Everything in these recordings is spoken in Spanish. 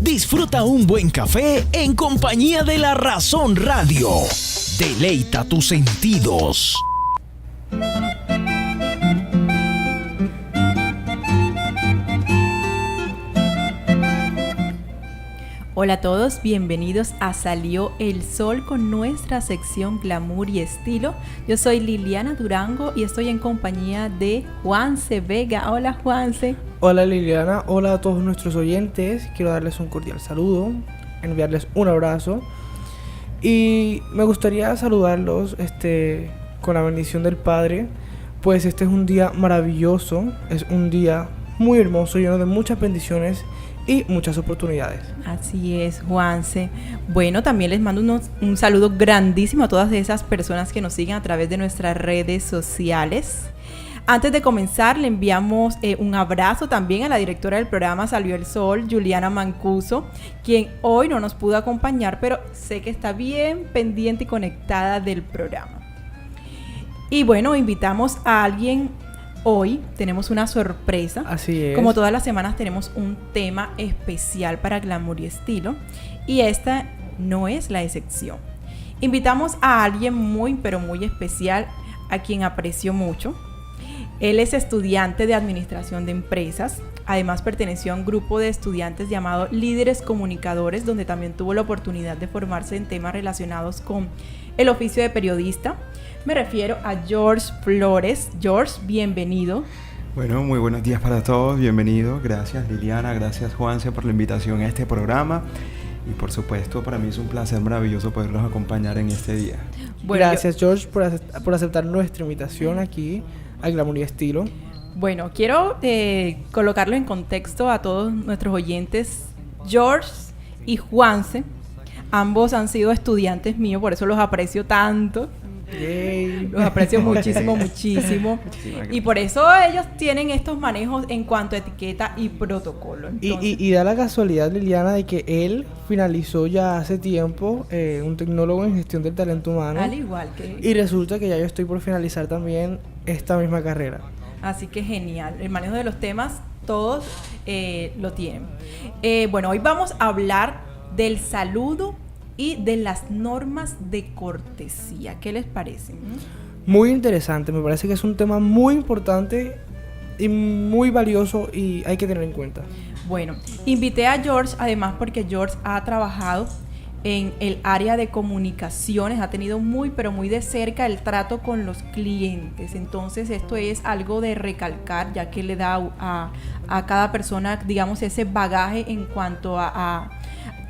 Disfruta un buen café en compañía de La Razón Radio. Deleita tus sentidos. Hola a todos, bienvenidos a Salió el Sol con nuestra sección Glamour y Estilo. Yo soy Liliana Durango y estoy en compañía de Juanse Vega. Hola Juanse. Hola Liliana, hola a todos nuestros oyentes. Quiero darles un cordial saludo, enviarles un abrazo y me gustaría saludarlos con la bendición del Padre, pues este es un día maravilloso, es un día muy hermoso, lleno de muchas bendiciones y muchas oportunidades. Así es, Juanse. Bueno, también les mando un saludo grandísimo a todas esas personas que nos siguen a través de nuestras redes sociales. Antes de comenzar, le enviamos un abrazo también a la directora del programa Salió el Sol, Juliana Mancuso, quien hoy no nos pudo acompañar, pero sé que está bien pendiente y conectada del programa. Y bueno, invitamos a alguien. Hoy tenemos una sorpresa. Así es. Como todas las semanas tenemos un tema especial para Glamour y Estilo. Y esta no es la excepción. Invitamos a alguien muy, pero muy especial, a quien aprecio mucho. Él es estudiante de Administración de Empresas. Además perteneció a un grupo de estudiantes llamado Líderes Comunicadores, donde también tuvo la oportunidad de formarse en temas relacionados con el oficio de periodista. Me refiero a George Flores. George, bienvenido. Bueno, muy buenos días para todos, bienvenido. Gracias Liliana, gracias Juanse por la invitación a este programa. Y por supuesto, para mí es un placer maravilloso poderlos acompañar en este día. Bueno, gracias George por aceptar nuestra invitación aquí a Glamour y Estilo. Bueno, quiero colocarlo en contexto a todos nuestros oyentes. George y Juanse, ambos han sido estudiantes míos, por eso los aprecio tanto. Yay. Los aprecio muchísimo, muchísimo. Y por eso ellos tienen estos manejos en cuanto a etiqueta y protocolo. Entonces, y da la casualidad, Liliana, de que él finalizó ya hace tiempo un tecnólogo en gestión del talento humano. al igual que... Y resulta que ya yo estoy por finalizar también esta misma carrera. Así que genial. El manejo de los temas, todos lo tienen. Bueno, hoy vamos a hablar del saludo y de las normas de cortesía. ¿Qué les parece? Muy interesante, me parece que es un tema muy importante y muy valioso y hay que tener en cuenta. Bueno, invité a George además porque George ha trabajado en el área de comunicaciones, ha tenido muy pero muy de cerca el trato con los clientes. Entonces esto es algo de recalcar, ya que le da a cada persona, digamos, ese bagaje en cuanto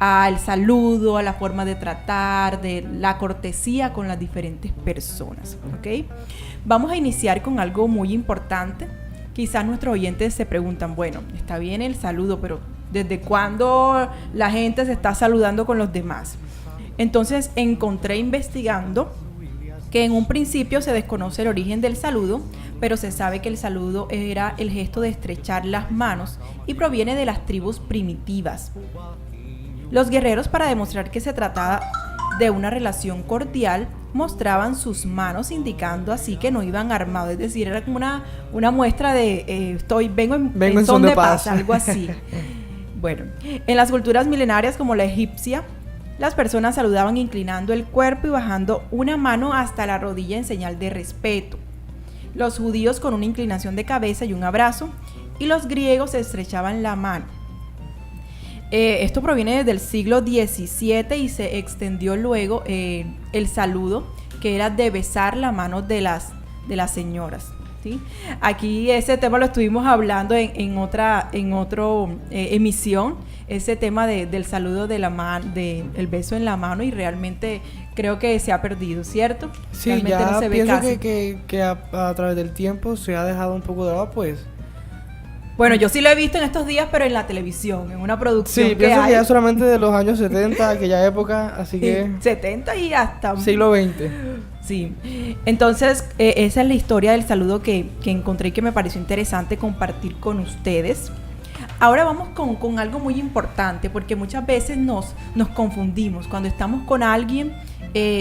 al saludo, a la forma de tratar, de la cortesía con las diferentes personas, ¿ok? Vamos a iniciar con algo muy importante. Quizás nuestros oyentes se preguntan, bueno, está bien el saludo, pero ¿desde cuándo la gente se está saludando con los demás? Entonces encontré investigando que en un principio se desconoce el origen del saludo, pero se sabe que el saludo era el gesto de estrechar las manos y proviene de las tribus primitivas. Los guerreros, para demostrar que se trataba de una relación cordial, mostraban sus manos indicando así que no iban armados, es decir, era como una muestra de vengo en son de paz, algo así. Bueno, en las culturas milenarias como la egipcia, las personas saludaban inclinando el cuerpo y bajando una mano hasta la rodilla en señal de respeto. Los judíos con una inclinación de cabeza y un abrazo, y los griegos estrechaban la mano. Esto proviene desde el siglo XVII y se extendió luego el saludo, que era de besar la mano de las señoras, ¿sí? Aquí ese tema lo estuvimos hablando en otra emisión, ese tema del saludo de la mano, del beso en la mano, y realmente creo que se ha perdido, ¿cierto? Sí, realmente ya no se ve pienso casi. que a través del tiempo se ha dejado un poco de lado, pues. Bueno, yo sí lo he visto en estos días, pero en la televisión, en una producción Sí, que pienso hay. que ya solamente de los años 70, aquella época, así que... 70 y hasta... siglo XX. Sí, entonces esa es la historia del saludo que encontré y que me pareció interesante compartir con ustedes. Ahora vamos con algo muy importante, porque muchas veces nos confundimos cuando estamos con alguien,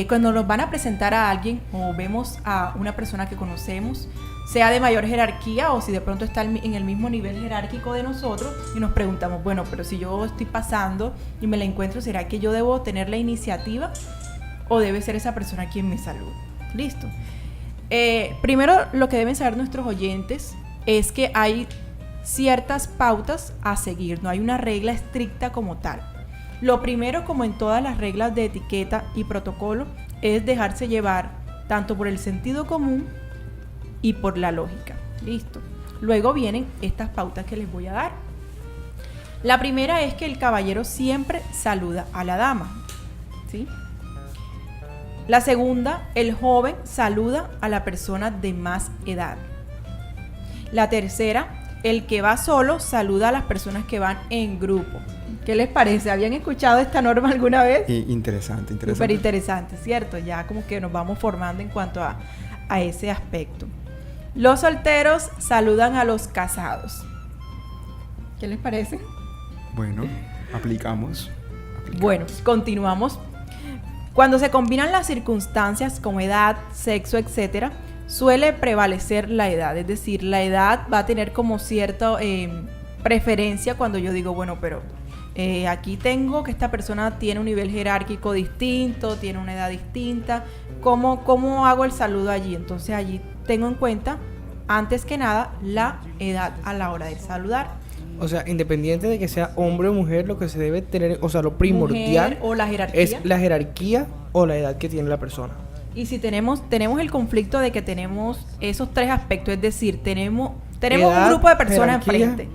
cuando nos van a presentar a alguien o vemos a una persona que conocemos, sea de mayor jerarquía o si de pronto está en el mismo nivel jerárquico de nosotros y nos preguntamos, bueno, pero si yo estoy pasando y me la encuentro, ¿será que yo debo tener la iniciativa o debe ser esa persona quien me salude? Listo. Primero, lo que deben saber nuestros oyentes es que hay ciertas pautas a seguir, no hay una regla estricta como tal. Lo primero, como en todas las reglas de etiqueta y protocolo, es dejarse llevar tanto por el sentido común y por la lógica. Listo. Luego vienen estas pautas que les voy a dar. La primera es que el caballero siempre saluda a la dama, ¿sí? La segunda, el joven saluda a la persona de más edad. La tercera, el que va solo saluda a las personas que van en grupo. ¿Qué les parece? ¿Habían escuchado esta norma alguna vez? Interesante. Súper interesante, ¿cierto? Ya como que nos vamos formando en cuanto a ese aspecto. Los solteros saludan a los casados. ¿Qué les parece? Bueno, aplicamos. Bueno, continuamos. Cuando se combinan las circunstancias como edad, sexo, etcétera, suele prevalecer la edad. Es decir, la edad va a tener como cierta preferencia cuando yo digo, bueno, pero aquí tengo que esta persona tiene un nivel jerárquico distinto, tiene una edad distinta. ¿Cómo hago el saludo allí? Entonces allí tengo en cuenta, antes que nada, la edad a la hora de saludar. O sea, independiente de que sea hombre o mujer, lo que se debe tener, o sea, lo primordial mujer o la jerarquía. Es la jerarquía o la edad que tiene la persona. Y si tenemos el conflicto de que tenemos esos tres aspectos, es decir, tenemos edad, un grupo de personas jerarquía. enfrente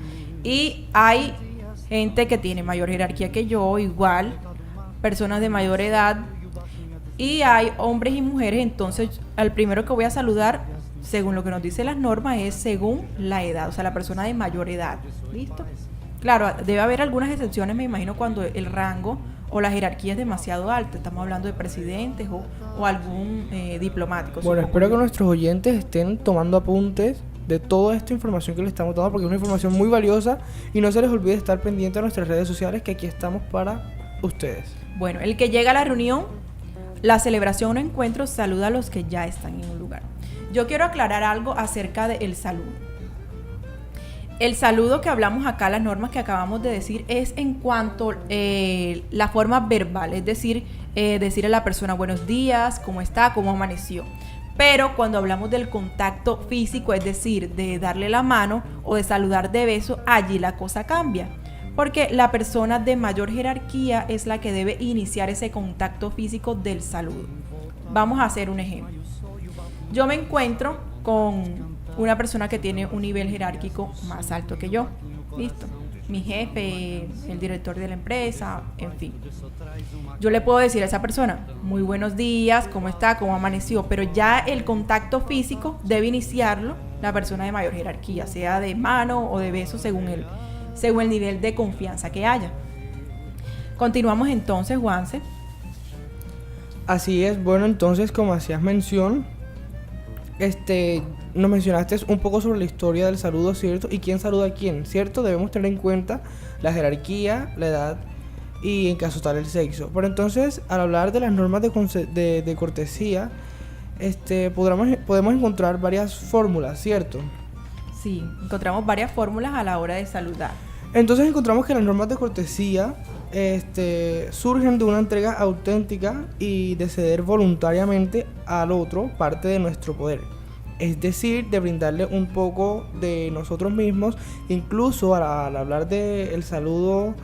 y hay gente que tiene mayor jerarquía que yo, igual, personas de mayor edad, y hay hombres y mujeres. Entonces al primero que voy a saludar, según lo que nos dicen las normas, es según la edad, o sea, la persona de mayor edad. ¿Listo? Claro, debe haber algunas excepciones, me imagino, cuando el rango o la jerarquía es demasiado alta. Estamos hablando de presidentes o algún diplomático. Bueno, espero que nuestros oyentes estén tomando apuntes de toda esta información que les estamos dando, porque es una información muy valiosa, y no se les olvide estar pendiente a nuestras redes sociales, que aquí estamos para ustedes. Bueno, el que llega a la reunión, la celebración o encuentro, saluda a los que ya están en un lugar. Yo quiero aclarar algo acerca del saludo. El saludo que hablamos acá, las normas que acabamos de decir, es en cuanto la forma verbal, es decir, decir a la persona buenos días, cómo está, cómo amaneció. Pero cuando hablamos del contacto físico, es decir, de darle la mano o de saludar de beso, allí la cosa cambia. Porque la persona de mayor jerarquía es la que debe iniciar ese contacto físico del saludo. Vamos a hacer un ejemplo. Yo me encuentro con una persona que tiene un nivel jerárquico más alto que yo. Listo. Mi jefe, el director de la empresa, en fin. Yo le puedo decir a esa persona, muy buenos días, ¿cómo está? ¿Cómo amaneció? Pero ya el contacto físico debe iniciarlo la persona de mayor jerarquía, sea de mano o de beso, según el nivel de confianza que haya. Continuamos entonces, Juanse. Así es. Bueno, entonces, como hacías mención, nos mencionaste un poco sobre la historia del saludo, ¿cierto? Y quién saluda a quién, ¿cierto? Debemos tener en cuenta la jerarquía, la edad y, en caso tal, el sexo. Pero entonces, al hablar de las normas de cortesía, podemos encontrar varias fórmulas, ¿cierto? Sí, encontramos varias fórmulas a la hora de saludar. Entonces encontramos que las normas de cortesía surgen de una entrega auténtica y de ceder voluntariamente al otro parte de nuestro poder. Es decir, de brindarle un poco de nosotros mismos, incluso al hablar del saludo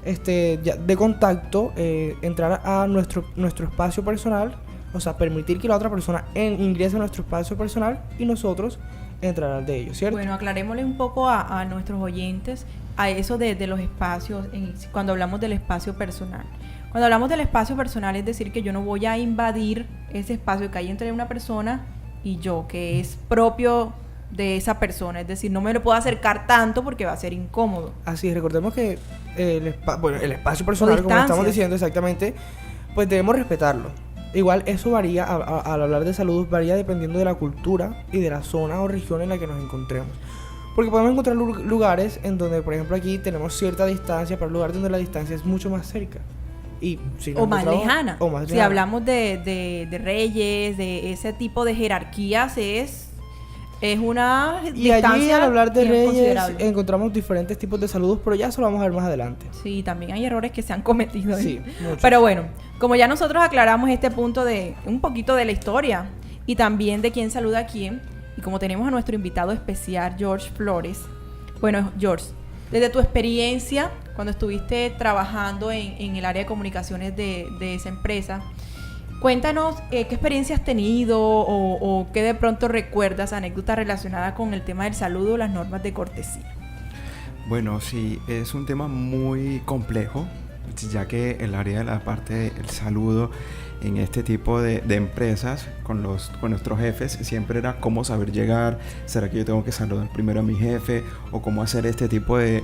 de contacto, entrar a nuestro espacio personal, o sea, permitir que la otra persona ingrese a nuestro espacio personal y nosotros entrar al de ellos, ¿cierto? Bueno, aclarémosle un poco a nuestros oyentes a eso de los espacios, cuando hablamos del espacio personal. Cuando hablamos del espacio personal, es decir, que yo no voy a invadir ese espacio que hay entre una persona y yo, que es propio de esa persona, es decir, no me lo puedo acercar tanto porque va a ser incómodo. Así es, recordemos que el espacio personal, como estamos diciendo exactamente, pues debemos respetarlo. Igual eso varía, al hablar de salud, varía dependiendo de la cultura y de la zona o región en la que nos encontremos. Porque podemos encontrar lugares en donde, por ejemplo, aquí tenemos cierta distancia, pero lugares donde la distancia es mucho más cerca. O más lejana. Si hablamos de reyes, de ese tipo de jerarquías, es es una Y allí, al hablar de bien reyes, considerable. encontramos diferentes tipos de saludos, pero ya eso lo vamos a ver más adelante. Sí, también hay errores que se han cometido. Sí, muchos. Pero bueno, como ya nosotros aclaramos este punto de un poquito de la historia y también de quién saluda a quién, y como tenemos a nuestro invitado especial, George Flores. Bueno, George, desde tu experiencia, cuando estuviste trabajando en el área de comunicaciones de esa empresa, cuéntanos qué experiencia has tenido o qué de pronto recuerdas, anécdotas relacionadas con el tema del saludo o las normas de cortesía. Bueno, sí, es un tema muy complejo, ya que el área de la parte del saludo en este tipo de empresas con nuestros jefes siempre era cómo saber llegar, será que yo tengo que saludar primero a mi jefe o cómo hacer este tipo de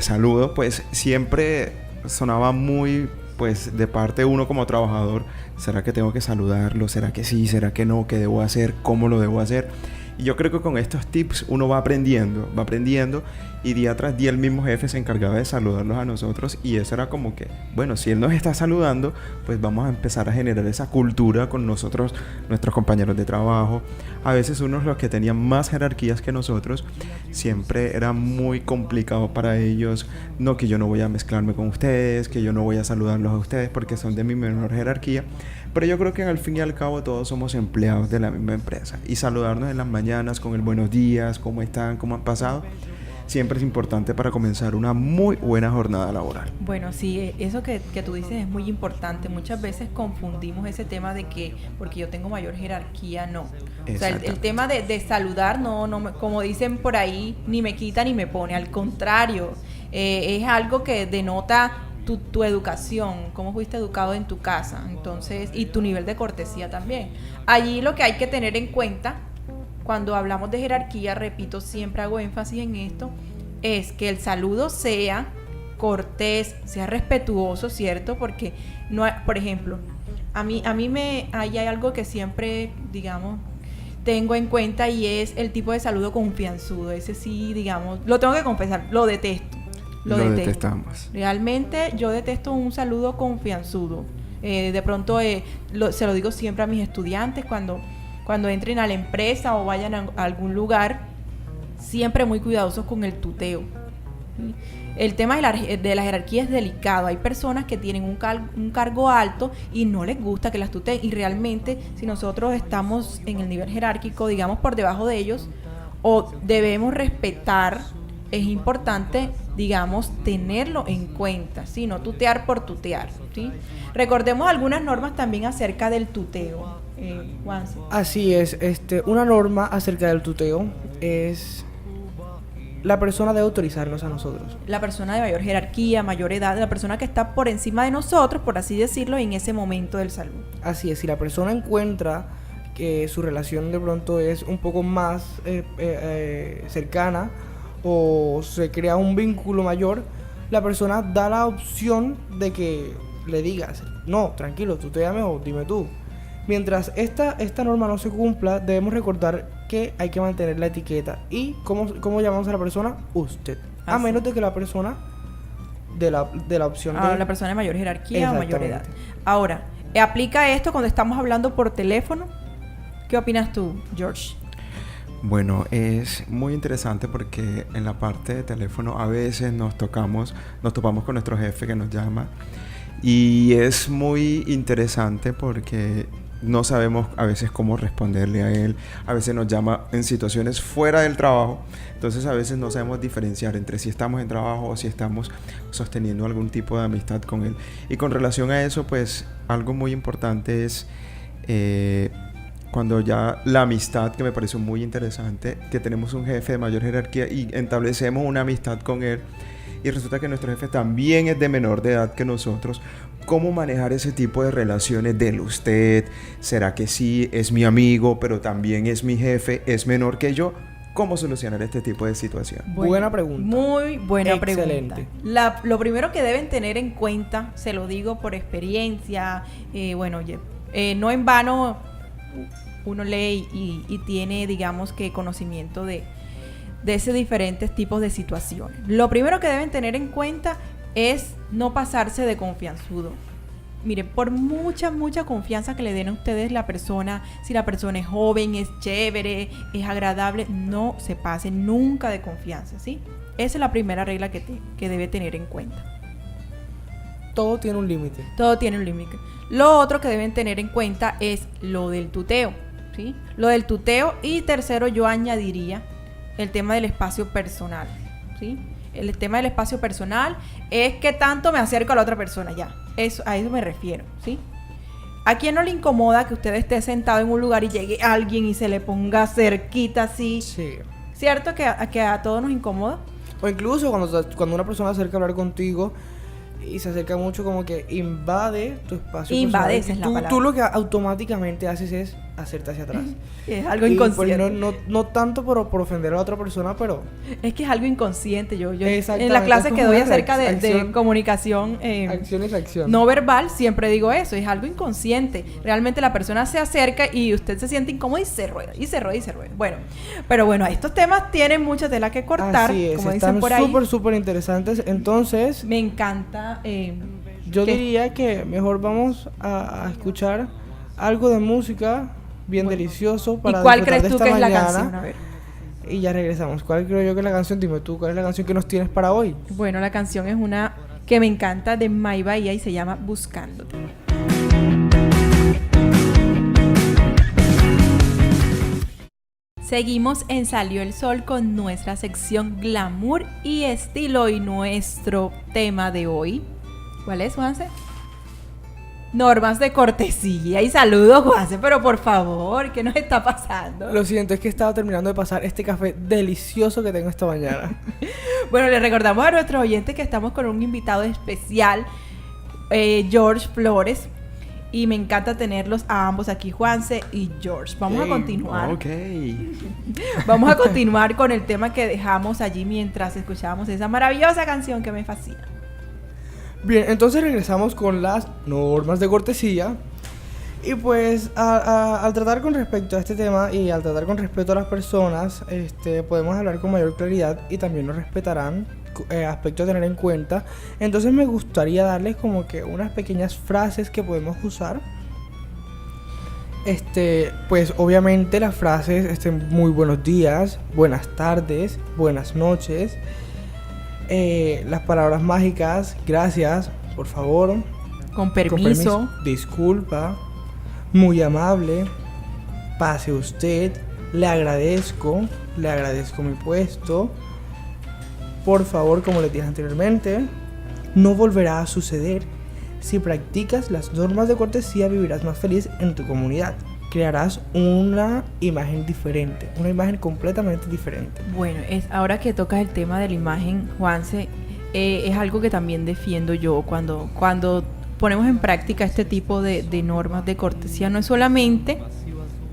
saludo, pues siempre sonaba muy, pues de parte de uno como trabajador, será que tengo que saludarlo, será que sí, será que no, qué debo hacer, cómo lo debo hacer. Y yo creo que con estos tips uno va aprendiendo y día tras día el mismo jefe se encargaba de saludarnos a nosotros y eso era como que, bueno, si él nos está saludando, pues vamos a empezar a generar esa cultura con nosotros, nuestros compañeros de trabajo. A veces unos los que tenían más jerarquías que nosotros, siempre era muy complicado para ellos, no, que yo no voy a mezclarme con ustedes, que yo no voy a saludarlos a ustedes porque son de mi menor jerarquía. Pero yo creo que al fin y al cabo todos somos empleados de la misma empresa y saludarnos en las mañanas con el buenos días, cómo están, cómo han pasado, siempre es importante para comenzar una muy buena jornada laboral. Bueno, sí, eso que tú dices es muy importante. Muchas veces confundimos ese tema de que porque yo tengo mayor jerarquía, no. O sea, el tema de saludar, no, como dicen por ahí, ni me quita ni me pone. Al contrario, es algo que denota tu educación, cómo fuiste educado en tu casa, entonces, y tu nivel de cortesía también. Allí lo que hay que tener en cuenta cuando hablamos de jerarquía, repito, siempre hago énfasis en esto, es que el saludo sea cortés, sea respetuoso, ¿cierto? Porque no, por ejemplo, hay algo que siempre, digamos, tengo en cuenta y es el tipo de saludo confianzudo. Ese sí, digamos, lo tengo que confesar, lo detesto. Lo detestamos. Realmente yo detesto un saludo confianzudo. De pronto se lo digo siempre a mis estudiantes cuando entren a la empresa o vayan a algún lugar, siempre muy cuidadosos con el tuteo. ¿Sí? El tema de la jerarquía es delicado. Hay personas que tienen un cargo alto y no les gusta que las tuteen. Y realmente, si nosotros estamos en el nivel jerárquico, digamos, por debajo de ellos, o debemos respetar, es importante, digamos, tenerlo en cuenta, ¿sí? No tutear por tutear, ¿sí? Recordemos algunas normas también acerca del tuteo, Juanse. Así es, una norma acerca del tuteo es la persona debe autorizarnos a nosotros. La persona de mayor jerarquía, mayor edad, la persona que está por encima de nosotros, por así decirlo, en ese momento del saludo. Así es, si la persona encuentra que su relación de pronto es un poco más cercana o se crea un vínculo mayor, la persona da la opción de que le digas, no, tranquilo, tutéame o dime tú. Mientras esta norma no se cumpla, debemos recordar que hay que mantener la etiqueta. ¿Y cómo llamamos a la persona? Usted. A menos de que la persona de la opción de... la persona de mayor jerarquía o mayor edad. Ahora, ¿aplica esto cuando estamos hablando por teléfono? ¿Qué opinas tú, George? Bueno, es muy interesante porque en la parte de teléfono a veces nos topamos con nuestro jefe que nos llama y es muy interesante porque no sabemos a veces cómo responderle a él, a veces nos llama en situaciones fuera del trabajo, entonces a veces no sabemos diferenciar entre si estamos en trabajo o si estamos sosteniendo algún tipo de amistad con él. Y con relación a eso, pues algo muy importante es cuando ya la amistad, que me pareció muy interesante, que tenemos un jefe de mayor jerarquía y establecemos una amistad con él y resulta que nuestro jefe también es de menor de edad que nosotros. ¿Cómo manejar ese tipo de relaciones del usted? ¿Será que sí es mi amigo, pero también es mi jefe, es menor que yo? ¿Cómo solucionar este tipo de situación? Buena pregunta. Muy buena Excelente. pregunta. Lo primero que deben tener en cuenta, se lo digo por experiencia, no en vano uno lee y tiene, digamos, que conocimiento de esos diferentes tipos de situaciones. Lo primero que deben tener en cuenta es no pasarse de confianzudo. miren, por mucha confianza que le den a ustedes la persona, si la persona es joven, es chévere, es agradable, no se pasen nunca de confianza, ¿sí? Esa es la primera regla que debe tener en cuenta. Todo tiene un límite. Todo tiene un límite. Lo otro que deben tener en cuenta es lo del tuteo, ¿sí? Lo del tuteo. Y tercero, yo añadiría el tema del espacio personal, ¿sí? El tema del espacio personal es que tanto me acerco a la otra persona, ya. A eso me refiero, ¿sí? ¿A quién no le incomoda que usted esté sentado en un lugar y llegue alguien y se le ponga cerquita así? Sí. ¿Cierto que a todos nos incomoda? O incluso cuando una persona se acerca a hablar contigo y se acerca mucho, como que invade tu espacio Invade, personal. esa es la Tú palabra. lo que automáticamente haces es hacerte hacia atrás. Es algo Y, pues, inconsciente. no tanto por ofender a la otra persona, pero... Es que es algo inconsciente. Yo Exactamente, en la clase es que como doy una acerca de acción. comunicación acción y reacción. no verbal, siempre digo eso, es algo inconsciente. Realmente la persona se acerca y usted se siente incómodo y se rueda, y se rueda, y se rueda. Bueno, pero bueno, estos temas tienen mucha tela que cortar, Así es, como están dicen por ahí. súper interesantes. Entonces, Me encanta. yo ¿qué? diría que mejor vamos a escuchar algo de música bien Bueno. delicioso ¿Y para cuál disfrutar crees de tú esta que es la mañana. canción? A ver. Y ya regresamos. ¿Cuál creo yo que es la canción? Dime tú, ¿cuál es la canción que nos tienes para hoy? Bueno, la canción es una que me encanta de May Bahía y se llama Buscándote. Seguimos en Salió el Sol con nuestra sección Glamour y Estilo y nuestro tema de hoy. ¿Cuál es, Juanse? Normas de cortesía. Y saludos, Juanse, pero por favor, ¿qué nos está pasando? Lo siento, es que estaba terminando de pasar este café delicioso que tengo esta mañana. Bueno, le recordamos a nuestros oyentes que estamos con un invitado especial, George Flores. Y me encanta tenerlos a ambos aquí, Juanse y George. Vamos a continuar. Ok. Vamos a continuar con el tema que dejamos allí mientras escuchábamos esa maravillosa canción que me fascina. Bien, entonces regresamos con las normas de cortesía. Y pues al tratar con respecto a este tema y al tratar con respeto a las personas, podemos hablar con mayor claridad y también nos respetarán, aspectos a tener en cuenta. Entonces me gustaría darles como que unas pequeñas frases que podemos usar. Pues obviamente las frases, muy buenos días, buenas tardes, buenas noches. Las palabras mágicas, gracias, por favor, Con permiso. disculpa, muy amable, pase usted, le agradezco mi puesto, por favor, como les dije anteriormente, no volverá a suceder. Si practicas las normas de cortesía, vivirás más feliz en tu comunidad. Crearás una imagen diferente, una imagen completamente diferente. Bueno, ahora que tocas el tema de la imagen, Juanse, es algo que también defiendo yo cuando ponemos en práctica este tipo de normas de cortesía. No es solamente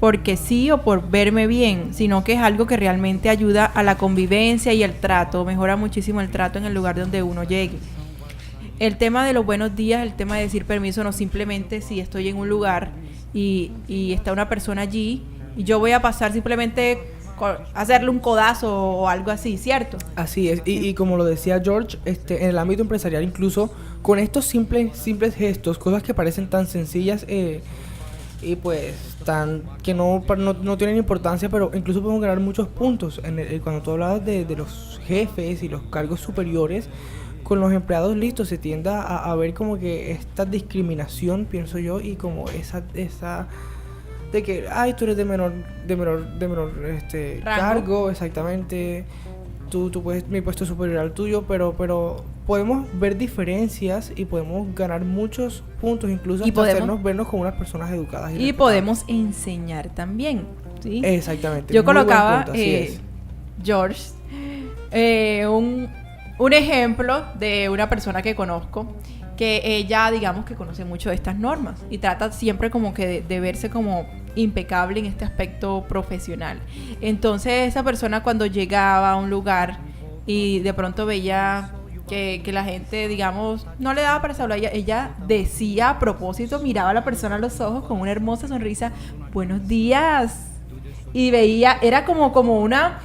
porque sí o por verme bien, sino que es algo que realmente ayuda a la convivencia y el trato, mejora muchísimo el trato en el lugar donde uno llegue. El tema de los buenos días, el tema de decir permiso, no simplemente si estoy en un lugar y está una persona allí y yo voy a pasar simplemente hacerle un codazo o algo así, ¿cierto? Así es, y como lo decía George, en el ámbito empresarial, incluso con estos simples gestos, cosas que parecen tan sencillas y pues que no tienen importancia, pero incluso podemos ganar muchos puntos. Cuando tú hablabas de los jefes y los cargos superiores, con los empleados listos se tiende a ver como que esta discriminación, pienso yo, y como esa de que, ay, tú eres de menor cargo, exactamente, tú puedes, mi puesto es superior al tuyo, pero podemos ver diferencias y podemos ganar muchos puntos, incluso Y hasta vernos como unas personas educadas y podemos enseñar también, ¿sí? Exactamente. Yo muy buen colocaba, punto, así es. George, un ejemplo de una persona que conozco, que ella, digamos, que conoce mucho de estas normas y trata siempre como que de verse como impecable en este aspecto profesional. Entonces esa persona, cuando llegaba a un lugar y de pronto veía que la gente, digamos, no le daba para saludar, ella decía a propósito, miraba a la persona a los ojos con una hermosa sonrisa, buenos días, y veía, era como una,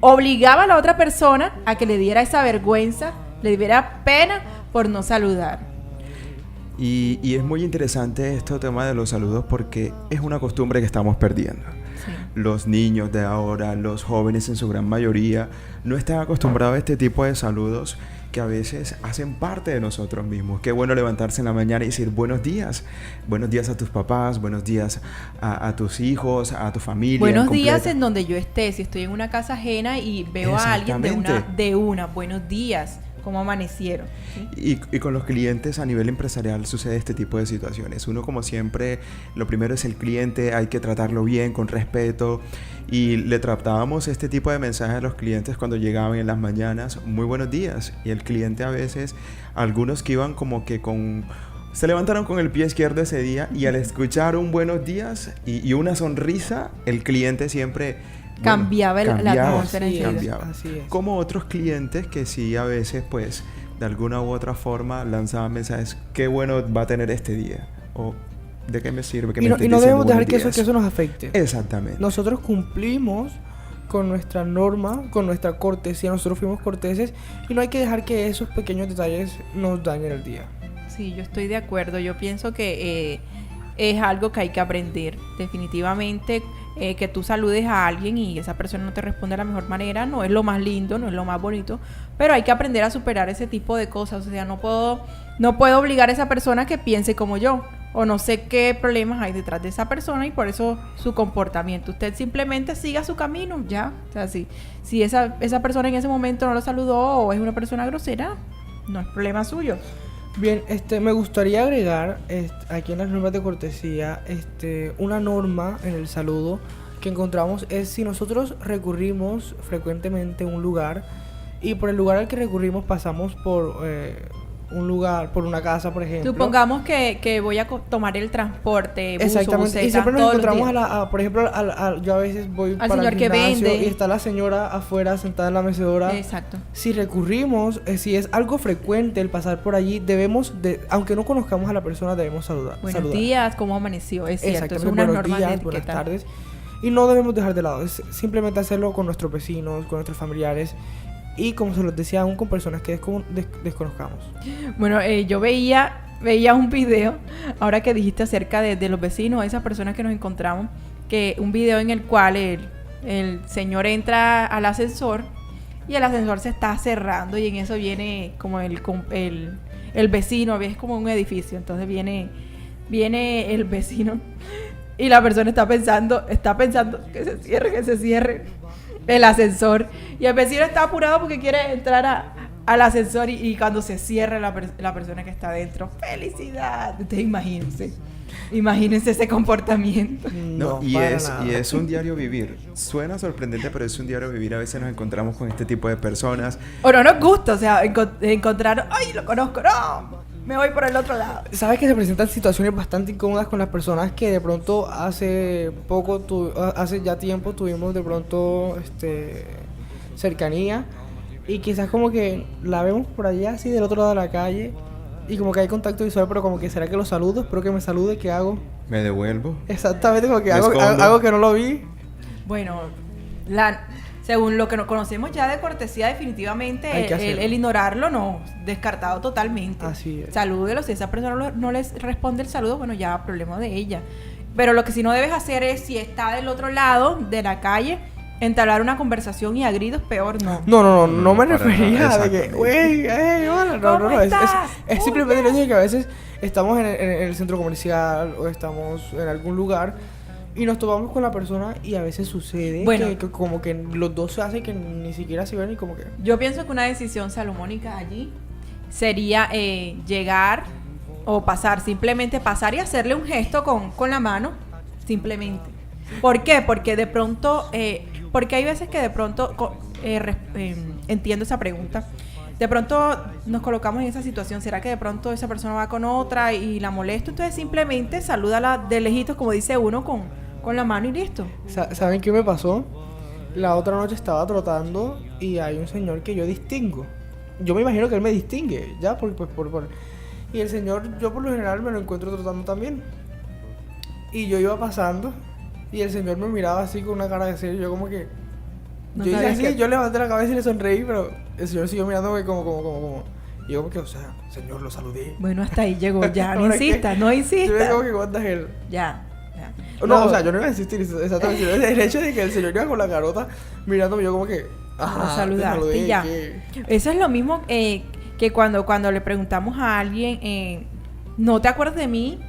obligaba a la otra persona a que le diera esa vergüenza, le diera pena por no saludar. Y es muy interesante este tema de los saludos porque es una costumbre que estamos perdiendo. Sí. Los niños de ahora, los jóvenes en su gran mayoría, no están acostumbrados a este tipo de saludos que a veces hacen parte de nosotros mismos. Qué bueno levantarse en la mañana y decir buenos días a tus papás, buenos días a tus hijos, a tu familia. Buenos días en donde yo esté, si estoy en una casa ajena y veo a alguien de una, buenos días. ¿Cómo amanecieron? ¿Sí? Y con los clientes a nivel empresarial sucede este tipo de situaciones. Uno, como siempre, lo primero es el cliente, hay que tratarlo bien, con respeto. Y le tratábamos este tipo de mensajes a los clientes cuando llegaban en las mañanas, muy buenos días. Y el cliente a veces, algunos que iban como que se levantaron con el pie izquierdo ese día y al escuchar un buenos días y una sonrisa, el cliente siempre... Cambiaba la atmósfera. Así es. Como otros clientes que sí a veces pues de alguna u otra forma lanzaban mensajes, qué bueno va a tener este día, o de qué me sirve que y no debemos dejar que eso nos afecte. Exactamente. Nosotros cumplimos con nuestra norma, con nuestra cortesía, nosotros fuimos corteses y no hay que dejar que esos pequeños detalles nos dañen el día. Sí, yo estoy de acuerdo. Yo pienso que es algo que hay que aprender. Definitivamente, que tú saludes a alguien y esa persona no te responde de la mejor manera, no es lo más lindo, no es lo más bonito, pero hay que aprender a superar ese tipo de cosas. O sea, no puedo obligar a esa persona que piense como yo, o no sé qué problemas hay detrás de esa persona y por eso su comportamiento. Usted simplemente siga su camino, ya. O sea, si esa persona en ese momento no lo saludó o es una persona grosera, no es problema suyo. Bien, me gustaría agregar aquí en las normas de cortesía una norma en el saludo que encontramos es si nosotros recurrimos frecuentemente a un lugar y por el lugar al que recurrimos pasamos por un lugar, por una casa, por ejemplo. Supongamos que voy a tomar el transporte, bus, exactamente, buseta, y siempre nos todos los encontramos días. por ejemplo, yo a veces voy Al para señor el que gimnasio vende. y está la señora afuera sentada en la mecedora. Exacto. Si recurrimos, si es algo frecuente el pasar por allí, aunque no conozcamos a la persona, debemos saludar. Buenos días, ¿cómo amaneció? Es cierto, es una buenos norma días, de buenas etiqueta. tardes. Y no debemos dejar de lado, es simplemente hacerlo con nuestros vecinos, con nuestros familiares y, como se los decía, aún con personas que desconozcamos. Bueno, yo veía un video, ahora que dijiste acerca de los vecinos, esas personas que nos encontramos, que un video en el cual el señor entra al ascensor y el ascensor se está cerrando y en eso viene como el vecino, ves como un edificio, entonces viene el vecino y la persona está pensando que se cierre el ascensor y el vecino está apurado porque quiere entrar al ascensor y cuando se cierra la persona que está adentro, ¡felicidad! Ustedes imagínense ese comportamiento. No, y es un diario vivir. Suena sorprendente, pero es un diario vivir. A veces nos encontramos con este tipo de personas. O no nos gusta, o sea, encontrar, ¡ay, lo conozco! ¡No! Me voy por el otro lado. Sabes que se presentan situaciones bastante incómodas con las personas que de pronto hace ya tiempo tuvimos de pronto cercanía y quizás como que la vemos por allá así del otro lado de la calle y como que hay contacto visual, pero como que será que lo saludo, espero que me salude, ¿qué hago? Me devuelvo. Exactamente, como que hago que no lo vi. Bueno, según lo que nos conocemos ya de cortesía, definitivamente el ignorarlo no, descartado totalmente. Así es. Salúdelo, si esa persona no les responde el saludo, bueno, ya problema de ella. Pero lo que sí no debes hacer es, si está del otro lado de la calle, entablar una conversación y a gritos, peor no. No me para refería nada, de que, güey, hola, no, es simplemente el hecho de que a veces estamos en el centro comercial o estamos en algún lugar y nos topamos con la persona y a veces sucede que como que los dos se hacen que ni siquiera se ven y como que... Yo pienso que una decisión salomónica allí sería llegar o simplemente pasar y hacerle un gesto con la mano, simplemente. ¿Por qué? Porque de pronto, porque hay veces que de pronto, entiendo esa pregunta, de pronto nos colocamos en esa situación, ¿será que de pronto esa persona va con otra y la molesto? Entonces simplemente salúdala de lejitos, como dice uno, con la mano y listo. ¿Saben qué me pasó? La otra noche estaba trotando y hay un señor que yo distingo. Yo me imagino que él me distingue, ya, y el señor, yo por lo general me lo encuentro trotando también. Y yo iba pasando y el señor me miraba así con una cara de serio, yo como que... Yo hice así, yo levanté la cabeza y le sonreí, pero el señor siguió mirándome como... Y yo como que, o sea, señor, lo saludé. Bueno, hasta ahí llegó, ya, no Ahora que- insistas, no Yo me insistas. como que, what the hell. Ya. No, o sea, yo no iba a insistir, exactamente. sino el hecho de que el señor iba con la carota mirándome, yo como que... Lo Ajá, saludaste, te saludé, ya. ¿qué? Eso es lo mismo que cuando le preguntamos a alguien, ¿no te acuerdas de mí?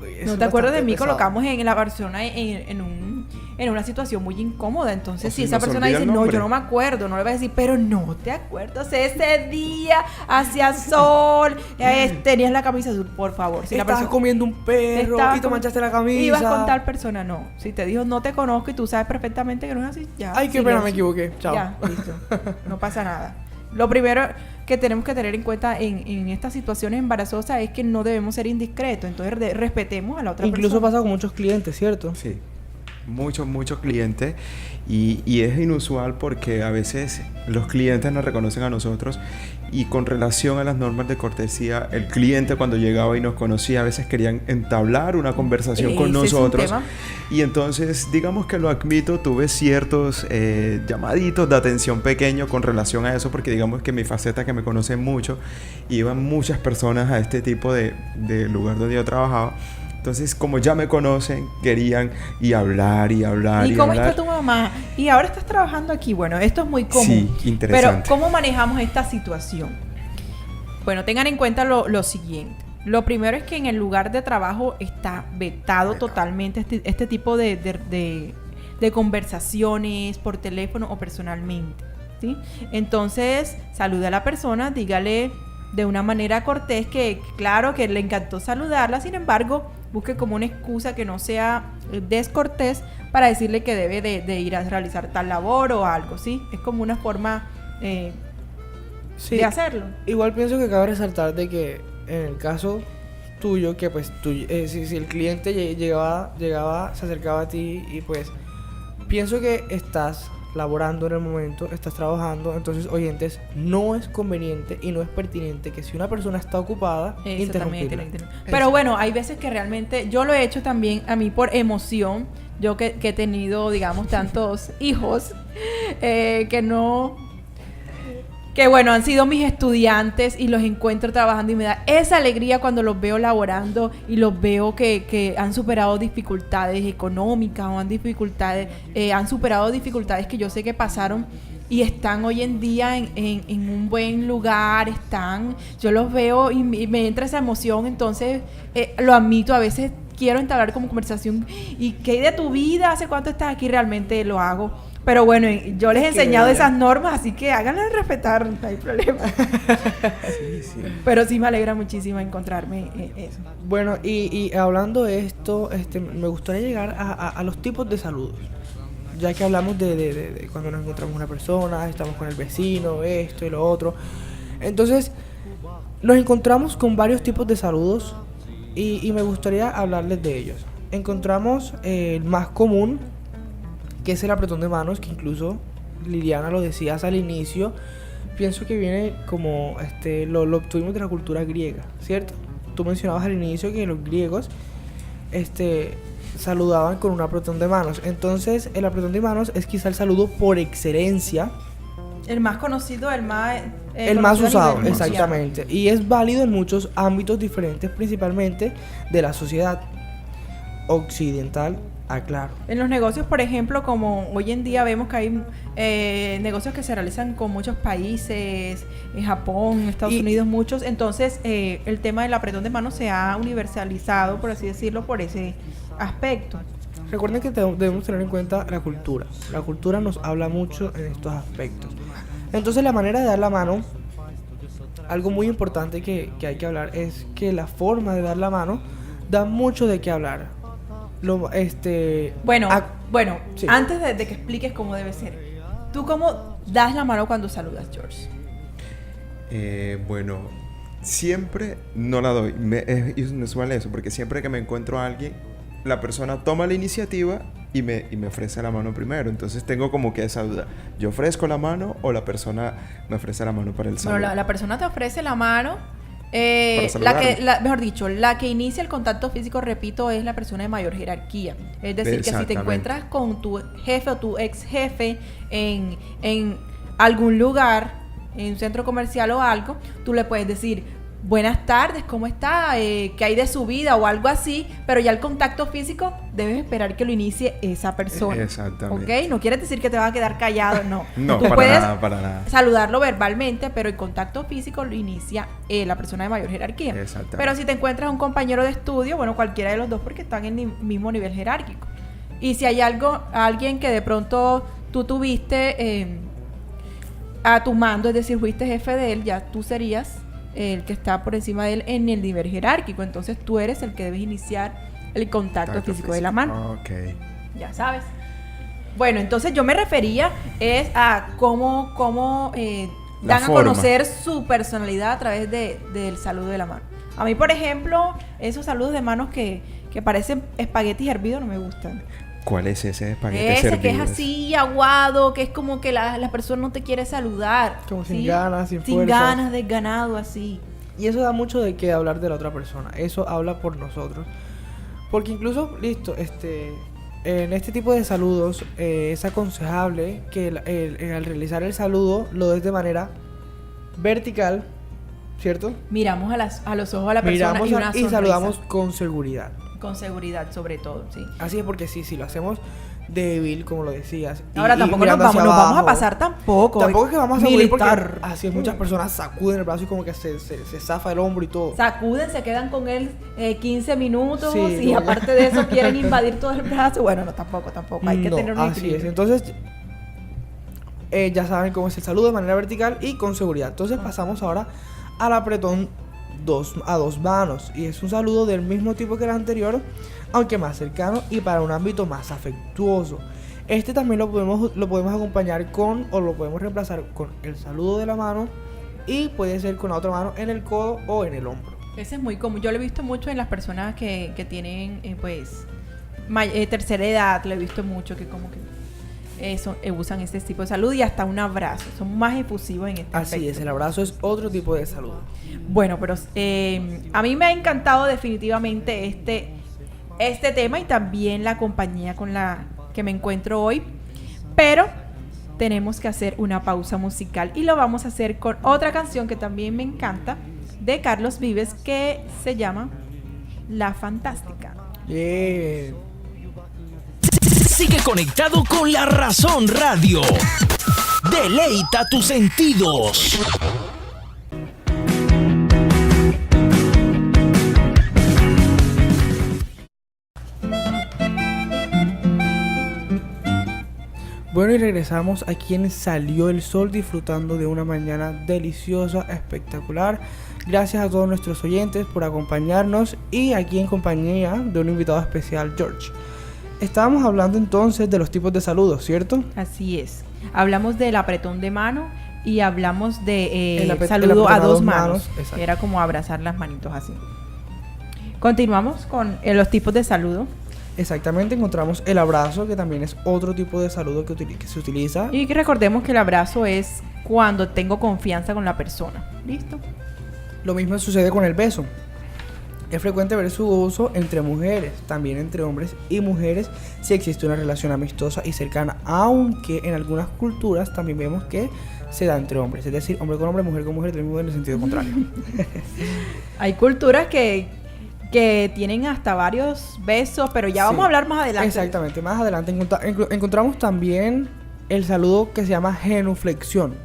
Uy, eso ¿No es te acuerdas de bastante mí? pesado. Colocamos en la persona en una situación muy incómoda. Entonces, O si si esa nos persona olvida dice, el no, nombre. yo no me acuerdo, no le vas a decir, pero no te acuerdas, ese día hacía sol, tenías la camisa azul, por favor. Si la Estabas persona comiendo un perro Estabas y te com- manchaste la camisa. ibas con tal persona, no. Si te dijo, no te conozco y tú sabes perfectamente que no es así, ya. Ay, qué pena, me silencio. equivoqué. Chao. Ya, listo. No pasa nada. Lo primero que tenemos que tener en cuenta en estas situaciones embarazosas es que no debemos ser indiscretos. Entonces, respetemos a la otra Incluso persona. pasa con muchos clientes, ¿cierto? Sí, muchos clientes y es inusual porque a veces los clientes nos reconocen a nosotros y con relación a las normas de cortesía, el cliente cuando llegaba y nos conocía a veces querían entablar una conversación con Ese es un nosotros tema. y entonces digamos que lo admito, tuve ciertos llamaditos de atención pequeño con relación a eso porque digamos que mi faceta que me conocen mucho, iban muchas personas a este tipo de lugar donde yo trabajaba. Entonces, como ya me conocen, querían y hablar y hablar ¿Y y cómo hablar. está tu mamá? Y ahora estás trabajando aquí. Bueno, esto es muy común. Sí, interesante. Pero, ¿cómo manejamos esta situación? Bueno, tengan en cuenta lo siguiente. Lo primero es que en el lugar de trabajo está vetado totalmente este tipo de conversaciones por teléfono o personalmente, ¿sí? Entonces, saluda a la persona, dígale de una manera cortés que, claro, que le encantó saludarla, sin embargo, busque como una excusa que no sea descortés para decirle que debe de ir a realizar tal labor o algo, ¿sí? Es como una forma Sí. de hacerlo. Igual pienso que cabe resaltar de que en el caso tuyo, que pues si el cliente llegaba, se acercaba a ti y pues pienso que estás laborando en el momento, estás trabajando, entonces oyentes, no es conveniente y no es pertinente que si una persona está ocupada, interrumpirla. Pero bueno, hay veces que realmente, yo lo he hecho también a mí por emoción, yo que he tenido, digamos, tantos hijos, que bueno, han sido mis estudiantes y los encuentro trabajando y me da esa alegría cuando los veo laborando y los veo que han superado dificultades económicas o han superado dificultades que yo sé que pasaron y están hoy en día en un buen lugar, yo los veo y me entra esa emoción, entonces lo admito, a veces quiero entablar como conversación, ¿y qué hay de tu vida? ¿Hace cuánto estás aquí? Realmente lo hago. Pero bueno, yo les he enseñado esas normas, así que háganlas respetar, no hay problema. Sí. Pero sí me alegra muchísimo encontrarme eso. Bueno, y hablando de esto, me gustaría llegar a los tipos de saludos. Ya que hablamos de cuando nos encontramos una persona, estamos con el vecino, esto y lo otro. Entonces, nos encontramos con varios tipos de saludos y me gustaría hablarles de ellos. Encontramos el más común, que es el apretón de manos, que incluso Liliana lo decías al inicio. Pienso que viene como lo obtuvimos de la cultura griega, ¿cierto? Tú mencionabas al inicio que los griegos saludaban con un apretón de manos. Entonces, el apretón de manos es quizá el saludo por excelencia, El más conocido, el más más conocido a usado, nivel mundial. exactamente. Y es válido en muchos ámbitos diferentes, principalmente de la sociedad occidental, aclaro. En los negocios, por ejemplo, como hoy en día vemos que hay negocios que se realizan con muchos países, en Japón, Estados Unidos, muchos. Entonces, el tema del apretón de manos se ha universalizado, por así decirlo, por ese aspecto. Recuerden que debemos tener en cuenta la cultura. La cultura nos habla mucho en estos aspectos. Entonces, la manera de dar la mano, algo muy importante que hay que hablar es que la forma de dar la mano da mucho de qué hablar. Bueno, sí. antes de que expliques cómo debe ser, ¿tú cómo das la mano cuando saludas, George? Bueno, siempre no la doy. Es inusual eso, porque siempre que me encuentro a alguien, la persona toma la iniciativa y me ofrece la mano primero. Entonces tengo como que esa duda. ¿Yo ofrezco la mano o la persona me ofrece la mano para el saludo? Bueno, la persona te ofrece la mano. Mejor dicho, la que inicia el contacto físico, repito, es la persona de mayor jerarquía. Es decir, que si te Exactamente. encuentras con tu jefe o tu ex jefe en algún lugar, en un centro comercial o algo, tú le puedes decir, buenas tardes, ¿cómo está? ¿Qué hay de su vida? O algo así, pero ya el contacto físico debes esperar que lo inicie esa persona. Exactamente. ¿Ok? No quiere decir que te vas a quedar callado, no. No, Tú para puedes nada, para nada. saludarlo verbalmente, pero el contacto físico lo inicia la persona de mayor jerarquía. Exactamente. Pero si te encuentras un compañero de estudio, bueno, cualquiera de los dos porque están en el mismo nivel jerárquico. Y si hay alguien que de pronto tú tuviste a tu mando, es decir, fuiste jefe de él, ya tú serías el que está por encima de él en el nivel jerárquico. Entonces tú eres el que debes iniciar el contacto físico de la mano. Ok. Ya sabes. Bueno, entonces yo me refería es a cómo dan a conocer su personalidad a través del saludo de la mano. A mí, por ejemplo, esos saludos de manos que parecen espaguetis hervidos no me gustan. ¿Cuál es ese espagueti Ese servido? que es así aguado, que es como que la persona no te quiere saludar. Como ¿sí? sin ganas, sin Sin fuerza. ganas, desganado, así. Y eso da mucho de qué hablar de la otra persona. Eso habla por nosotros. Porque incluso, listo, en este tipo de saludos es aconsejable que al realizar el saludo lo des de manera vertical, ¿cierto? Miramos a los ojos a la persona Miramos y una y sonrisa. saludamos con seguridad. Con seguridad, sobre todo, sí. Así es, porque si lo hacemos débil, como lo decías. Ahora tampoco nos mirando hacia vamos a abajo, pasar tampoco. Tampoco es que vamos a sacudir porque militar. así es, muchas personas sacuden el brazo y como que se zafa el hombro y todo. Sacuden, se quedan con él 15 minutos Sí, y no, aparte de eso quieren invadir todo el brazo. Bueno, no, tampoco. Hay que No, tener un así equilibrio. es. Entonces, ya saben cómo es el saludo de manera vertical y con seguridad. Entonces pasamos ahora al apretón a dos manos. Y es un saludo del mismo tipo que el anterior, aunque más cercano y para un ámbito más afectuoso. Este también lo podemos acompañar con, o lo podemos reemplazar con el saludo de la mano, y puede ser con la otra mano en el codo o en el hombro. Ese es muy común. Yo lo he visto mucho en las personas que tienen, tercera edad. Lo he visto mucho que como que usan este tipo de salud y hasta un abrazo. Son más efusivos en este Así aspecto. es, el abrazo es otro tipo de saludo. Bueno, pero a mí me ha encantado definitivamente este tema y también la compañía con la que me encuentro hoy. Pero tenemos que hacer una pausa musical y lo vamos a hacer con otra canción que también me encanta de Carlos Vives que se llama La Fantástica. Yeah. Sigue conectado con La Razón Radio. Deleita tus sentidos. Bueno, y regresamos a quien salió el sol disfrutando de una mañana deliciosa, espectacular. Gracias a todos nuestros oyentes por acompañarnos y aquí en compañía de un invitado especial, George. Estábamos hablando entonces de los tipos de saludos, ¿cierto? Así es. Hablamos del apretón de mano y hablamos de El saludo apretón a dos manos. exacto. Que era como abrazar las manitos así. Continuamos con los tipos de saludo. Exactamente, encontramos el abrazo, que también es otro tipo de saludo que se utiliza. Y que recordemos que el abrazo es cuando tengo confianza con la persona. ¿Listo? Lo mismo sucede con el beso. Es frecuente ver su uso entre mujeres, también entre hombres y mujeres, si existe una relación amistosa y cercana, aunque en algunas culturas también vemos que se da entre hombres, es decir, hombre con hombre, mujer con mujer, en el sentido contrario. Hay culturas que tienen hasta varios besos, pero ya vamos a hablar más adelante. Exactamente, más adelante encontramos también el saludo que se llama genuflexión.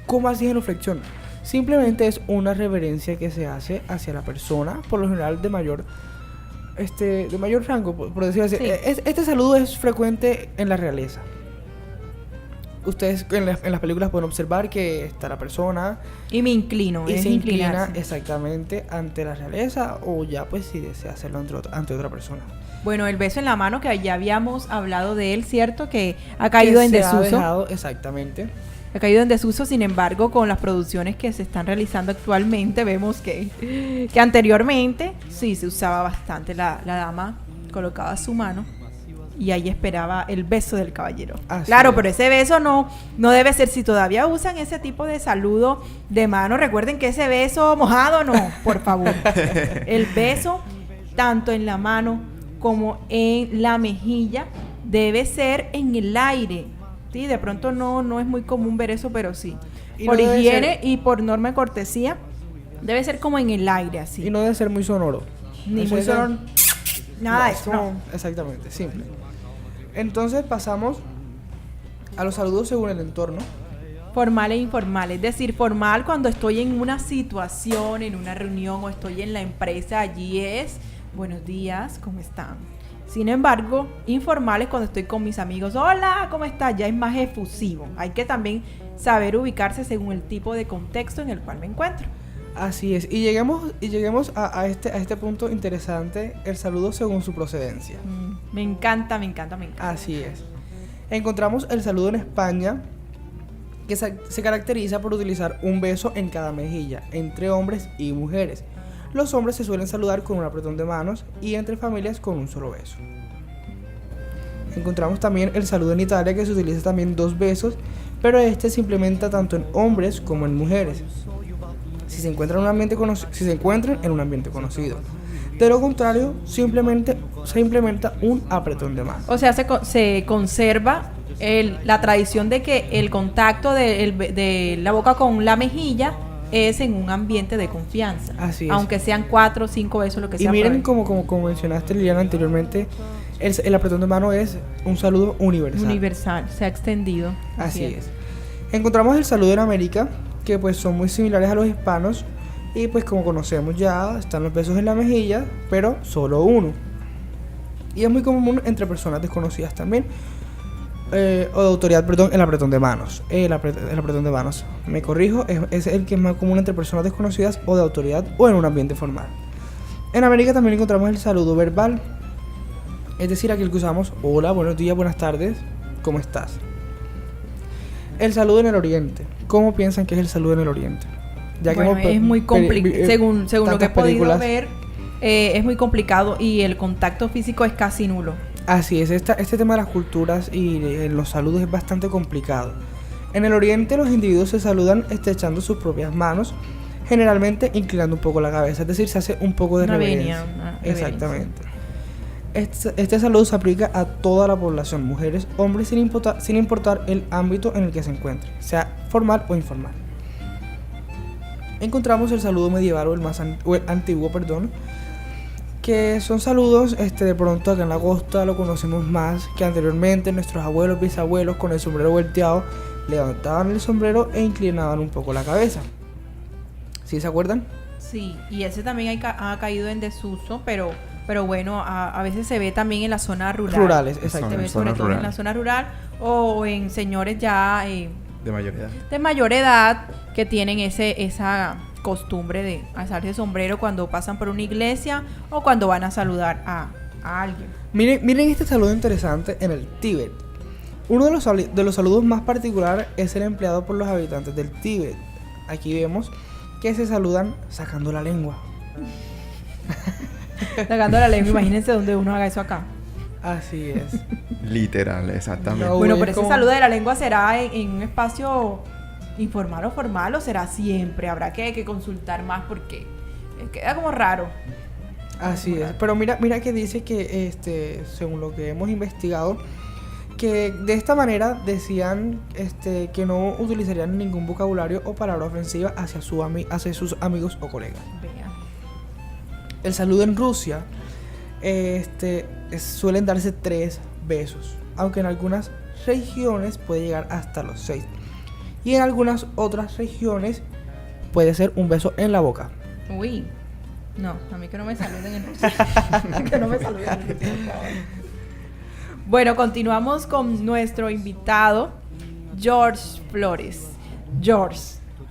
¿Cómo así genuflexión? Simplemente es una reverencia que se hace hacia la persona, por lo general de mayor rango, por decirlo así. Sí. Este saludo es frecuente en la realeza. Ustedes en las películas pueden observar que está la persona Y me inclino. y es se inclina inclinarse. exactamente ante la realeza, o ya pues si desea hacerlo ante otra persona. Bueno, el beso en la mano, que ya habíamos hablado de él, ¿cierto? Que ha caído Que en se ha desuso. dejado, exactamente. Ha caído en desuso, sin embargo, con las producciones que se están realizando actualmente, vemos que anteriormente sí se usaba bastante. La dama colocaba su mano y ahí esperaba el beso del caballero. Así Claro, es. pero ese beso no debe ser, si todavía usan ese tipo de saludo de mano, recuerden que ese beso mojado no, por favor. El beso, tanto en la mano como en la mejilla, debe ser en el aire. Sí, de pronto no es muy común ver eso, pero sí. Y por no debe higiene ser- y por norma de cortesía, debe ser como en el aire, así. Y no debe ser muy sonoro. Ni Eso muy es- sonoro. Nada de es eso, como- no. Exactamente, simple. Entonces pasamos a los saludos según el entorno. Formal e informal, es decir, formal cuando estoy en una situación, en una reunión o estoy en la empresa, allí es buenos días, ¿cómo están? Sin embargo, informal es cuando estoy con mis amigos, hola, ¿cómo estás? Ya es más efusivo. Hay que también saber ubicarse según el tipo de contexto en el cual me encuentro. Así es. Y lleguemos a este punto interesante, el saludo según su procedencia. Me encanta, me encanta, me encanta. Así es. Encontramos el saludo en España, que se caracteriza por utilizar un beso en cada mejilla, entre hombres y mujeres. Los hombres se suelen saludar con un apretón de manos y entre familias con un solo beso. Encontramos también el saludo en Italia, que se utiliza también 2 besos, pero este se implementa tanto en hombres como en mujeres, si se encuentran en un ambiente conocido. De lo contrario, simplemente se implementa un apretón de manos. O sea, se conserva la tradición de que el contacto de la boca con la mejilla es en un ambiente de confianza. Así es. Aunque sean 4 o 5 besos, lo que Y sea. miren, como mencionaste, Liliana, anteriormente, el apretón de mano es un saludo universal. Universal, se ha extendido. Así es. Encontramos el saludo en América, que pues son muy similares a los hispanos, y pues como conocemos ya, están los besos en la mejilla, pero solo uno. Y es muy común entre personas desconocidas también. O de autoridad, perdón, el apretón de manos. El apretón de manos, me corrijo, es el que es más común entre personas desconocidas o de autoridad o en un ambiente formal. En América también encontramos el saludo verbal, es decir, aquel que usamos: hola, buenos días, buenas tardes, ¿cómo estás? El saludo en el Oriente. ¿Cómo piensan que es el saludo en el Oriente? Bueno, es muy complicado. Según lo que he podido ver, es muy complicado y el contacto físico es casi nulo. Así es, este tema de las culturas y los saludos es bastante complicado. En el Oriente los individuos se saludan estrechando sus propias manos, generalmente inclinando un poco la cabeza, es decir, se hace un poco de Una reverencia. venia, una reverencia. Exactamente. Este saludo se aplica a toda la población, mujeres, hombres, sin importar el ámbito en el que se encuentre, sea formal o informal. Encontramos el saludo medieval o el antiguo, que son saludos de pronto acá en la costa lo conocemos más que anteriormente. Nuestros abuelos, bisabuelos, con el sombrero volteado levantaban el sombrero e inclinaban un poco la cabeza. ¿Sí se acuerdan? Sí, y ese también ha caído en desuso, pero bueno, a veces se ve también en la zona rural. Rurales, Se exacto. ve Zona sobre todo en rural. la zona rural o en señores ya De mayor edad. de mayor edad que tienen esa costumbre de alzarse el sombrero cuando pasan por una iglesia o cuando van a saludar a alguien. Miren este saludo interesante en el Tíbet. Uno de los saludos más particulares es el empleado por los habitantes del Tíbet. Aquí vemos que se saludan sacando la lengua. Sacando la lengua, imagínense donde uno haga eso acá. Así es. Literal, exactamente. No, Bueno, es pero ese como- saludo de la lengua será en un espacio informal o formal o será siempre. Habrá que consultar más porque queda como raro. Así es. Pero mira que dice que según lo que hemos investigado, que de esta manera decían que no utilizarían ningún vocabulario o palabra ofensiva hacia sus amigos o colegas. Vean. El saludo en Rusia suelen darse 3 besos, aunque en algunas regiones puede llegar hasta los 6. Y en algunas otras regiones puede ser un beso en la boca. Uy. No, a mí que no me saluden en Rusia. Que no me saluden en Rusia, por favor. Bueno, continuamos con nuestro invitado, George Flores. George,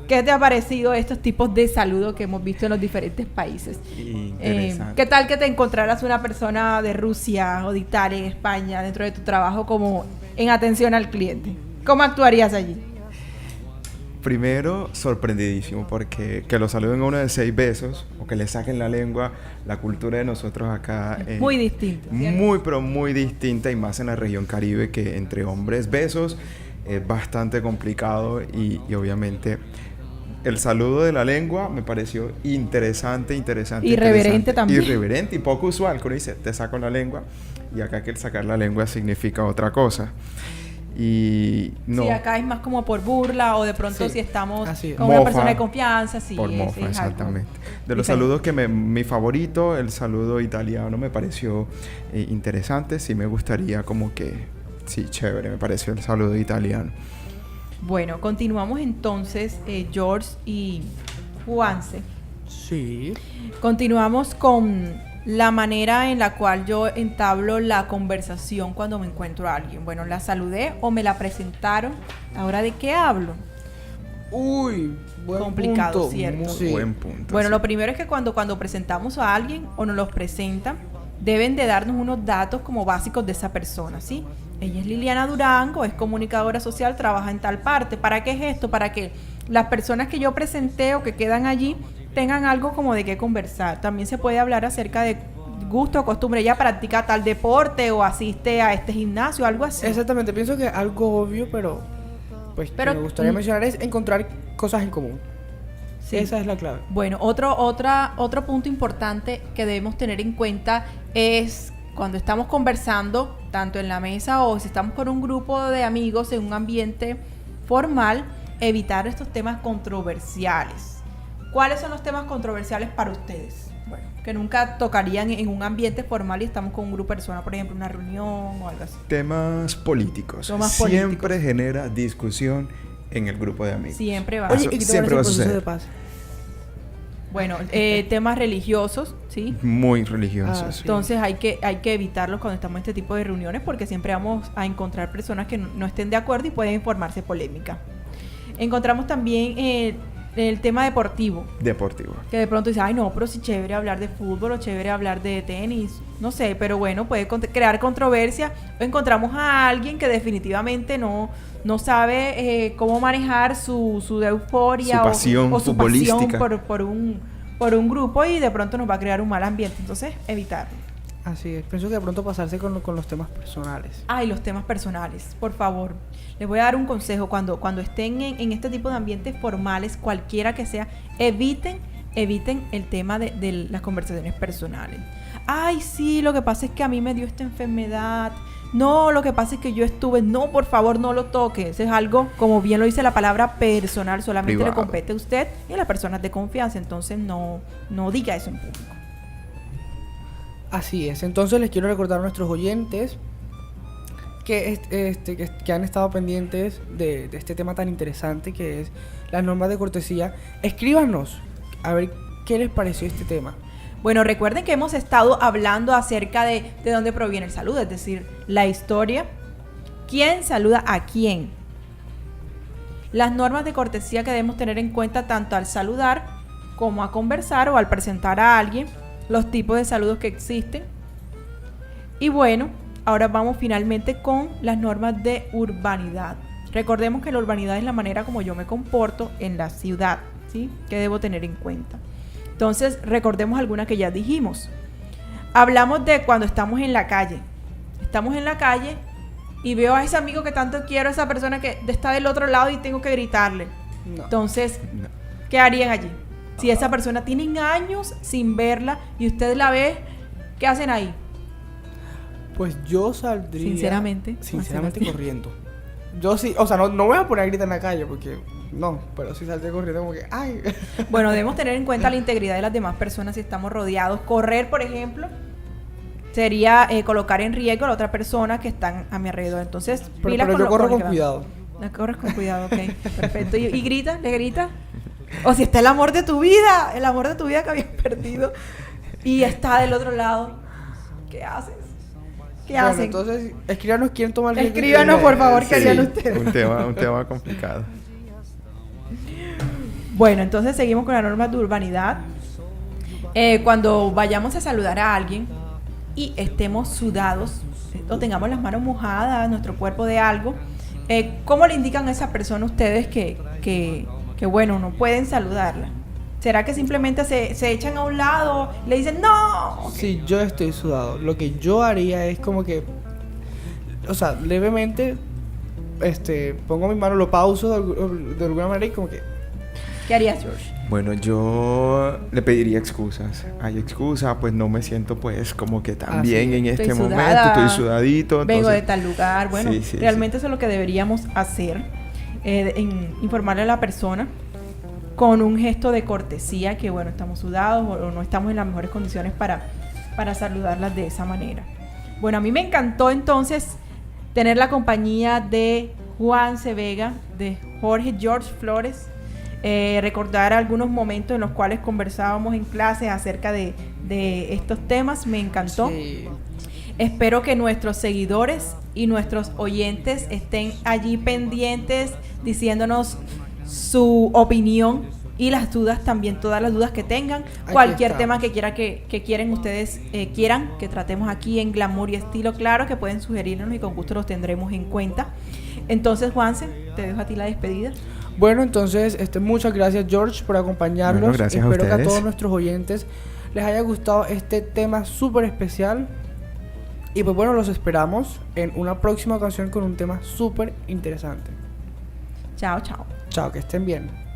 ¿qué te ha parecido estos tipos de saludos que hemos visto en los diferentes países? Interesante. ¿Qué tal que te encontraras una persona de Rusia o de Italia, en España, dentro de tu trabajo como en atención al cliente? ¿Cómo actuarías allí? Primero, sorprendidísimo porque que lo saluden a uno de 6 besos o que le saquen la lengua, la cultura de nosotros acá es Muy distinto, ¿cierto? muy, pero muy distinta, y más en la región Caribe, que entre hombres besos es bastante complicado y obviamente el saludo de la lengua me pareció interesante. Irreverente también. Irreverente y poco usual, que uno dice, te saco la lengua, y acá que el sacar la lengua significa otra cosa. Y no. Sí, acá es más como por burla o de pronto Sí, si estamos así es. con una Mofa. persona de confianza, sí. Por es mofa, algo exactamente. De los diferente. saludos que mi favorito, el saludo italiano me pareció interesante. Sí me gustaría como que... Sí, chévere, me pareció el saludo italiano. Bueno, continuamos entonces, George y Juanse. Sí. Continuamos con la manera en la cual yo entablo la conversación cuando me encuentro a alguien. Bueno, la saludé o me la presentaron. ¿Ahora de qué hablo? Uy, buen Complicado, punto. ¿cierto? Muy Sí. buen punto. Bueno, sí. lo primero es que cuando presentamos a alguien o nos los presentan, deben de darnos unos datos como básicos de esa persona, ¿sí? Ella es Liliana Durango, es comunicadora social, trabaja en tal parte. ¿Para qué es esto? Para que las personas que yo presenté o que quedan allí tengan algo como de qué conversar. También se puede hablar acerca de gusto o costumbre. Ella practica tal deporte o asiste a este gimnasio, algo así. Exactamente, pienso que algo obvio, pero pues Pero, que me gustaría mm, mencionar es encontrar cosas en común. Sí. Esa es la clave. Bueno, otro punto importante que debemos tener en cuenta es cuando estamos conversando, tanto en la mesa o si estamos con un grupo de amigos en un ambiente formal, evitar estos temas controversiales. ¿Cuáles son los temas controversiales para ustedes? Bueno, que nunca tocarían en un ambiente formal y estamos con un grupo de personas, por ejemplo, una reunión o algo así. Temas políticos. Temas Siempre políticos. genera discusión en el grupo de amigos. Siempre va. Oye, Eso ¿y qué te siempre va a parece el proceso suceder. de paz? Bueno, temas religiosos, ¿sí? Muy religiosos. Ah, sí. Entonces hay que evitarlos cuando estamos en este tipo de reuniones porque siempre vamos a encontrar personas que no estén de acuerdo y pueden formarse polémica. Encontramos también el tema deportivo, Deportivo. que de pronto dice, ay no, pero sí chévere hablar de fútbol o chévere hablar de tenis, no sé, pero bueno, puede crear controversia. O encontramos a alguien que definitivamente no sabe cómo manejar su euforia Su pasión o su futbolística. pasión por un grupo y de pronto nos va a crear un mal ambiente. Entonces, evitarlo. Así es, pienso que de pronto pasarse con los temas personales. Ay, los temas personales, por favor. Les voy a dar un consejo. Cuando estén en este tipo de ambientes formales, cualquiera que sea, eviten el tema de las conversaciones personales. Ay, sí, lo que pasa es que a mí me dio esta enfermedad. No, lo que pasa es que yo estuve. No, por favor, no lo toque. Eso es algo, como bien lo dice la palabra, personal. Solamente Privado. le compete a usted y a las personas de confianza. Entonces, no diga eso en público. Así es, entonces les quiero recordar a nuestros oyentes que han estado pendientes de este tema tan interesante que es las normas de cortesía. Escríbanos a ver qué les pareció este tema. Bueno, recuerden que hemos estado hablando acerca de dónde proviene el saludo, es decir, la historia, quién saluda a quién, las normas de cortesía que debemos tener en cuenta tanto al saludar como a conversar o al presentar a alguien, los tipos de saludos que existen. Y bueno, ahora vamos finalmente con las normas de urbanidad. Recordemos que la urbanidad es la manera como yo me comporto en la ciudad, ¿sí? Que debo tener en cuenta. Entonces, recordemos algunas que ya dijimos. Hablamos de cuando estamos en la calle. Estamos en la calle y veo a ese amigo que tanto quiero, a esa persona que está del otro lado y tengo que gritarle. No. Entonces, No. ¿qué harían allí? Si esa persona tienen años sin verla y usted la ve, ¿qué hacen ahí? Pues yo saldría Sinceramente, corriendo. Yo sí, o sea, no me voy a poner a gritar en la calle porque no, pero sí saldría corriendo como que ay. Bueno, debemos tener en cuenta la integridad de las demás personas si estamos rodeados. Correr, por ejemplo, sería colocar en riesgo a la otra persona que están a mi alrededor. Entonces, pilas Pero yo lo- corro lo con que va. cuidado. No, corres con cuidado, ok. Perfecto. ¿Y grita? ¿Le grita? O si está el amor de tu vida que habías perdido y está del otro lado, ¿qué haces? ¿Qué Bueno, hacen? entonces, escríbanos quién toma el riesgo. Escríbanos, por favor, ¿qué Sí, harían ustedes? un tema complicado. Bueno, entonces seguimos con la norma de urbanidad. Cuando vayamos a saludar a alguien y estemos sudados o tengamos las manos mojadas, nuestro cuerpo de algo, ¿cómo le indican a esa persona ustedes que bueno, no pueden saludarla? ¿Será que simplemente se echan a un lado, le dicen no? Si yo estoy sudado, lo que yo haría es como que, o sea, levemente, pongo mi mano, lo pauso de alguna manera y como que, ¿Qué harías, George? Bueno, yo le pediría excusas. Hay excusas, pues no me siento pues como que tan bien en este Estoy momento, sudada, estoy sudadito. vengo de entonces- tal lugar. Bueno, Sí, sí, realmente eso es lo que deberíamos hacer, informarle a la persona con un gesto de cortesía que, bueno, estamos sudados o no estamos en las mejores condiciones para saludarlas de esa manera. Bueno, a mí me encantó entonces tener la compañía de Juan C. Vega, de Jorge George Flores, recordar algunos momentos en los cuales conversábamos en clase acerca de estos temas. Me encantó. Sí. Espero que nuestros seguidores y nuestros oyentes estén allí pendientes diciéndonos su opinión y las dudas también, todas las dudas que tengan, Aquí cualquier estamos. tema que quieren ustedes quieran que tratemos aquí en Glamour y Estilo, claro que pueden sugerirnos y con gusto los tendremos en cuenta. Entonces, Juanse, te dejo a ti la despedida. Bueno, entonces, muchas gracias, George, por acompañarnos. Bueno, gracias a Espero que a ustedes. todos nuestros oyentes les haya gustado este tema súper especial. Y pues bueno, los esperamos en una próxima ocasión con un tema súper interesante. Chao, chao. Chao, que estén bien.